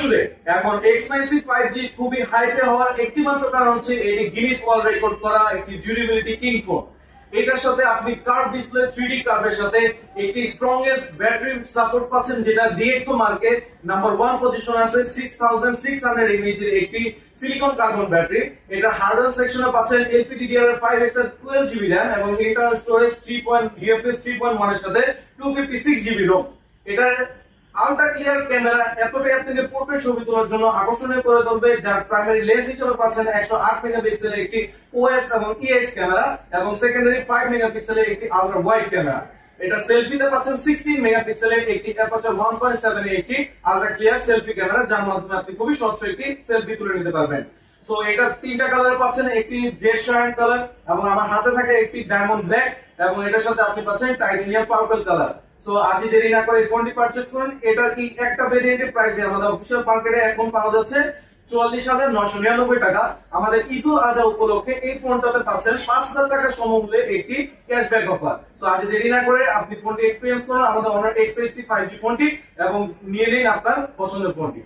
জুড়ে এখন expensive 5G খুবই হাইপে হওয়ার একটি মাত্র কারণ হচ্ছে এটি গিনিস ওয়ার্ল্ড রেকর্ড করা একটি ডিউরেবিলিটি কিং ফোন। এটার সাথে আপনি কার্ভ ডিসপ্লে 3D কার্ভের সাথে একটি স্ট্রংগেস্ট ব্যাটারি সাপোর্ট পাচ্ছেন, যেটা ডিএক্সও মার্কে নাম্বার 1 পজিশন আছে। 6600 mAh এর একটি সিলিকন কার্বন ব্যাটারি। এটা হার্ডওয়্যার সেকশনে পাচ্ছেন LPDDR5X এর 12GB RAM এবং ইন্টারনাল স্টোরেজ 3.1 এর সাথে 256GB ROM। এটা আলট্রা ক্লিয়ার ক্যামেরা এতটাই আপনাকে পোর্ট্রেট ছবি তোলার জন্য আকর্ষণীয় করে তুলবে, যার প্রাইমারি লেন্স হিসেবে পাচ্ছেন 108 মেগাপিক্সেলের একটি OS এবং EX ক্যামেরা এবং সেকেন্ডারি 5 মেগাপিক্সেলের একটি আলট্রা ওয়াইড ক্যামেরা। এটা সেলফিতে পাচ্ছেন 16 মেগাপিক্সেলের একটি অ্যাপারচার 1.7 এর একটি আলট্রা ক্লিয়ার সেলফি ক্যামেরা, যার মাধ্যমে আপনি খুবই স্বচ্ছ একটি সেলফি তুলে নিতে পারবেন। সো এটা তিনটা কালারে পাচ্ছেন, একটি জেড শাইন কালার এবং আমার হাতে থাকে একটি ডায়মন্ড ব্ল্যাক এবং এটার সাথে আপনি পাচ্ছেন টাইটানিয়াম পার্পল কালার। সো আজই দেরি না করে এই ফোনটি পারচেজ করুন। এটার কি একটা ভেরিয়েন্টের প্রাইসে আমাদের অফিশিয়াল মার্কেটে এখন পাওয়া যাচ্ছে 44,999 টাকা। আমাদের ঈদ উল আজহা উপলক্ষে এই ফোনটাতে পাচ্ছেন 5,000 টাকা সমমূল্যে একটি ক্যাশব্যাক অফার। সো আজ দেরি না করে আপনি ফোনটি এক্সপেরিয়েন্স করুন আমাদের Honor X60 5G ফোনটি এবং নিয়ে নিন আপনার পছন্দের ফোনটি।